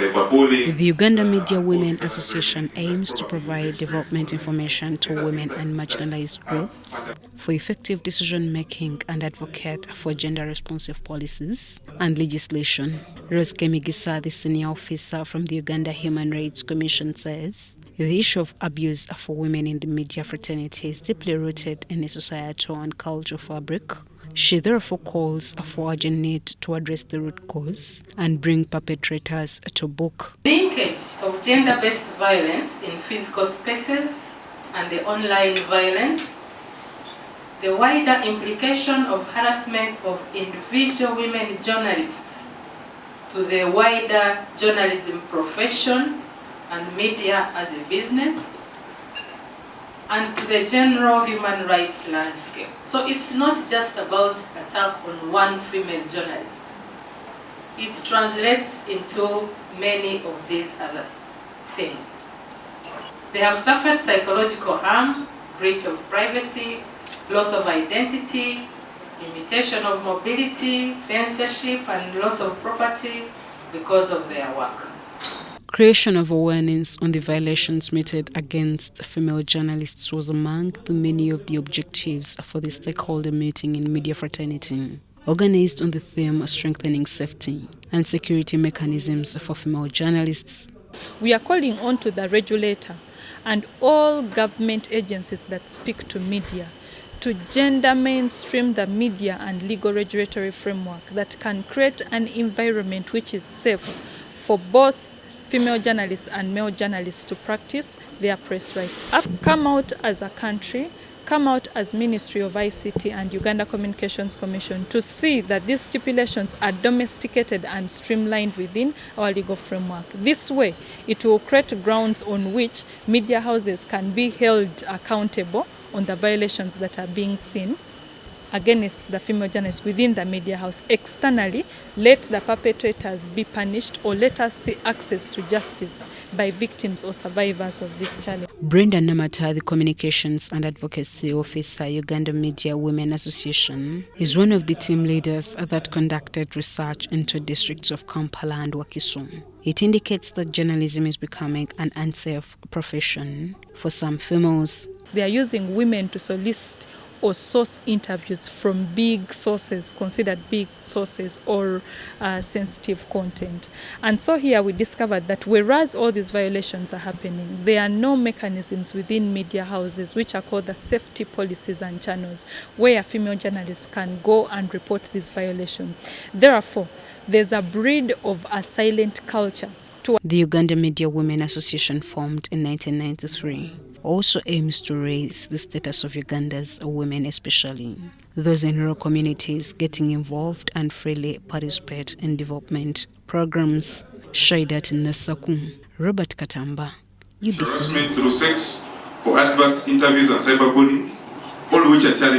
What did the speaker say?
cyberbullying. The Uganda Media Women Association aims to provide development information to women and marginalized groups for effective decision-making and advocate for gender-responsive policies and legislation. Rose Kemigisa, the senior officer from the Uganda Human Rights Commission, says the issue of abuse for women in the media fraternity is deeply rooted in the societal and cultural fabric. She therefore calls for urgent need to address the root cause and bring perpetrators to book. Linkage of gender-based violence in physical spaces and the online violence, the wider implication of harassment of individual women journalists to the wider journalism profession and media as a business, and to the general human rights landscape. So it's not just about attack on one female journalist. It translates into many of these other things. They have suffered psychological harm, breach of privacy, loss of identity, limitation of mobility, censorship, and loss of property because of their work. Creation of awareness on the violations meted against female journalists was among the many of the objectives for the stakeholder meeting in media fraternity, organized on the theme of strengthening safety and security mechanisms for female journalists. We are calling on to the regulator and all government agencies that speak to media to gender mainstream the media and legal regulatory framework that can create an environment which is safe for both female journalists and male journalists to practice their press rights. Come out as a country, come out as Ministry of ICT and Uganda Communications Commission to see that these stipulations are domesticated and streamlined within our legal framework. This way, it will create grounds on which media houses can be held accountable on the violations that are being seen against the female journalists within the media house. Externally, let the perpetrators be punished, or let us see access to justice by victims or survivors of this challenge. Brenda Namata, the Communications and Advocacy Officer, Uganda Media Women Association, is one of the team leaders that conducted research into districts of Kampala and Wakiso. It indicates that journalism is becoming an unsafe profession for some females. They are using women to solicit or source interviews from big sources, considered big sources, or sensitive content. And so here we discovered that whereas all these violations are happening, there are no mechanisms within media houses which are called the safety policies and channels where female journalists can go and report these violations. Therefore, there's a breed of a silent culture. The Uganda Media Women Association, formed in 1993, also aims to raise the status of Uganda's women, especially those in rural communities, getting involved and freely participate in development programs. Shaidat Nasakum, Robert Katamba, UBC. Harassment through sex, for adverts, interviews, and cyberbullying, all which are challenging.